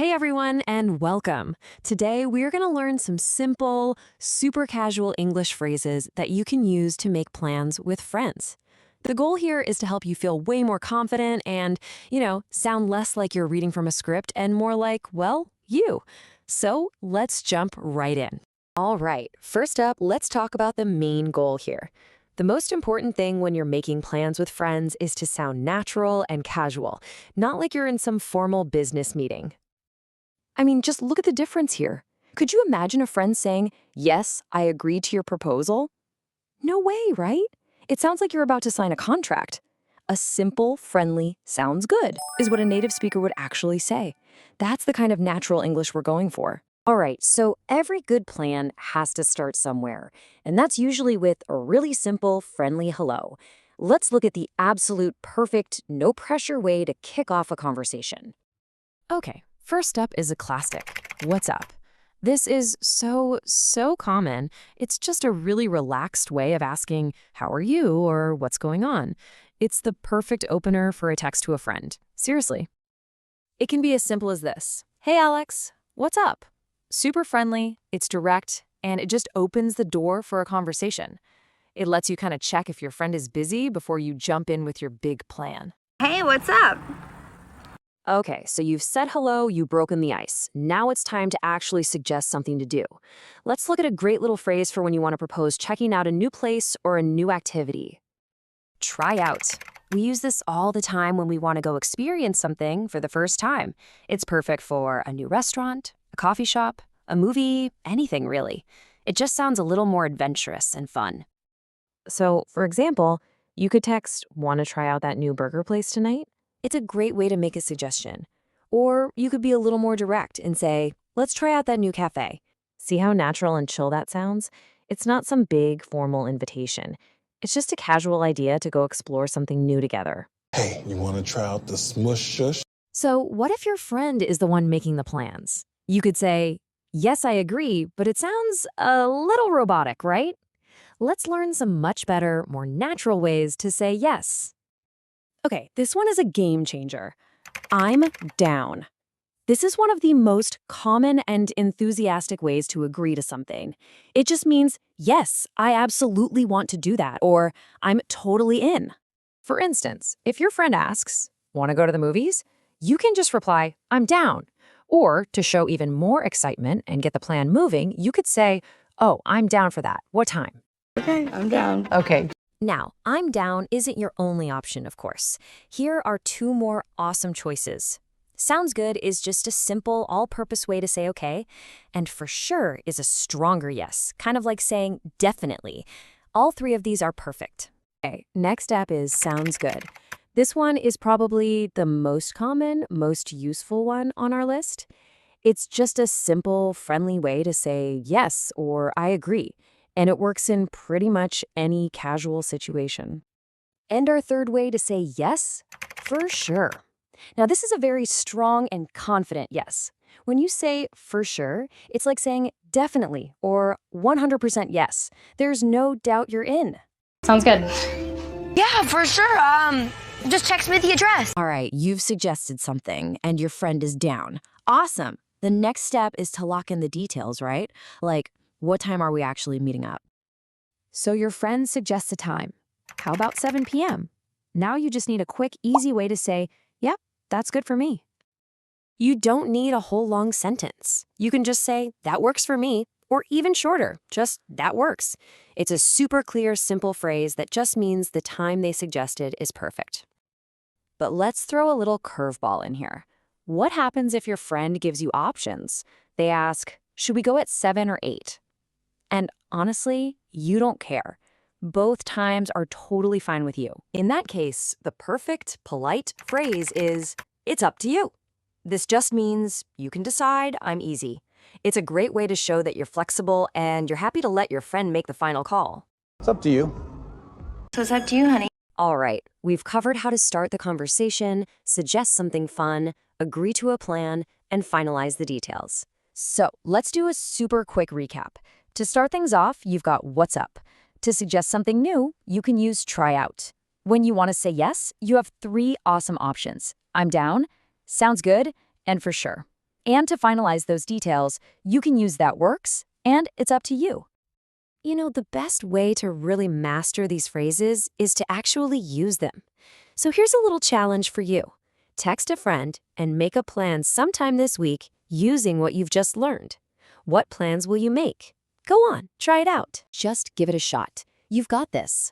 Hey everyone, and welcome. Today we're going to learn some simple, super casual English phrases that you can use to make plans with friends. The goal here is to help you feel way more confident and, sound less like you're reading from a script and more like, well, you. So let's jump right in. All right, first up, let's talk about the main goal here. The most important thing when you're making plans with friends is to sound natural and casual, not like you're in some formal business meeting. I mean, just look at the difference here. Could you imagine a friend saying, "Yes, I agree to your proposal"? No way, right? It sounds like you're about to sign a contract. A simple, friendly, "sounds good" is what a native speaker would actually say. That's the kind of natural English we're going for. All right, so every good plan has to start somewhere, and that's usually with a really simple, friendly hello. Let's look at the absolute perfect, no pressure way to kick off a conversation. Okay, first up is a classic. What's up? This is so common. It's just a really relaxed way of asking, how are you, or what's going on? It's the perfect opener for a text to a friend. Seriously. It can be as simple as this. Hey, Alex, what's up? Super friendly, it's direct, and it just opens the door for a conversation. It lets you kind of check if your friend is busy before you jump in with your big plan. Hey, what's up? Okay, so you've said hello, you've broken the ice. Now it's time to actually suggest something to do. Let's look at a great little phrase for when you want to propose checking out a new place or a new activity. Try out. We use this all the time when we want to go experience something for the first time. It's perfect for a new restaurant, a coffee shop, a movie, anything really. It just sounds a little more adventurous and fun. So, for example, you could text, "Want to try out that new burger place tonight?" It's a great way to make a suggestion. Or you could be a little more direct and say, "Let's try out that new cafe." See how natural and chill that sounds? It's not some big, formal invitation. It's just a casual idea to go explore something new together. Hey, you want to try out the smush shush? So, what if your friend is the one making the plans? You could say, "Yes, I agree, but it sounds a little robotic, right?" Let's learn some much better, more natural ways to say yes. Okay, this one is a game changer. I'm down. This is one of the most common and enthusiastic ways to agree to something. It just means, yes, I absolutely want to do that, or I'm totally in. For instance, if your friend asks, "Want to go to the movies?" You can just reply, "I'm down." Or to show even more excitement and get the plan moving, you could say, "Oh, I'm down for that. What time?" Okay, I'm down. Okay. Now, "I'm down" isn't your only option, of course. Here are two more awesome choices. "Sounds good" is just a simple, all-purpose way to say okay, and "for sure" is a stronger yes, kind of like saying "definitely." All three of these are perfect. Okay, next step is "sounds good." This one is probably the most common, most useful one on our list. It's just a simple, friendly way to say yes or "I agree," and it works in pretty much any casual situation. And our third way to say yes? "For sure." Now, this is a very strong and confident yes. When you say "for sure," it's like saying "definitely" or "100% yes." There's no doubt you're in. Sounds good. Yeah, for sure. Just text me the address. All right, you've suggested something and your friend is down. Awesome. The next step is to lock in the details, right? Like, what time are we actually meeting up? So your friend suggests a time. How about 7 p.m.? Now you just need a quick, easy way to say, "Yep, that's good for me." You don't need a whole long sentence. You can just say, "That works for me," or even shorter, just "that works." It's a super clear, simple phrase that just means the time they suggested is perfect. But let's throw a little curveball in here. What happens if your friend gives you options? They ask, "Should we go at 7 or 8?" And honestly, you don't care. Both times are totally fine with you. In that case, the perfect, polite phrase is, "It's up to you." This just means you can decide, I'm easy. It's a great way to show that you're flexible and you're happy to let your friend make the final call. It's up to you. So it's up to you, honey. All right, we've covered how to start the conversation, suggest something fun, agree to a plan, and finalize the details. So let's do a super quick recap. To start things off, you've got "what's up?" To suggest something new, you can use "try out." When you want to say yes, you have three awesome options: "I'm down," "sounds good," and "for sure." And to finalize those details, you can use that works, and it's up to you. You know, the best way to really master these phrases is to actually use them. So here's a little challenge for you. Text a friend and make a plan sometime this week using what you've just learned. What plans will you make? Go on, try it out. Just give it a shot. You've got this.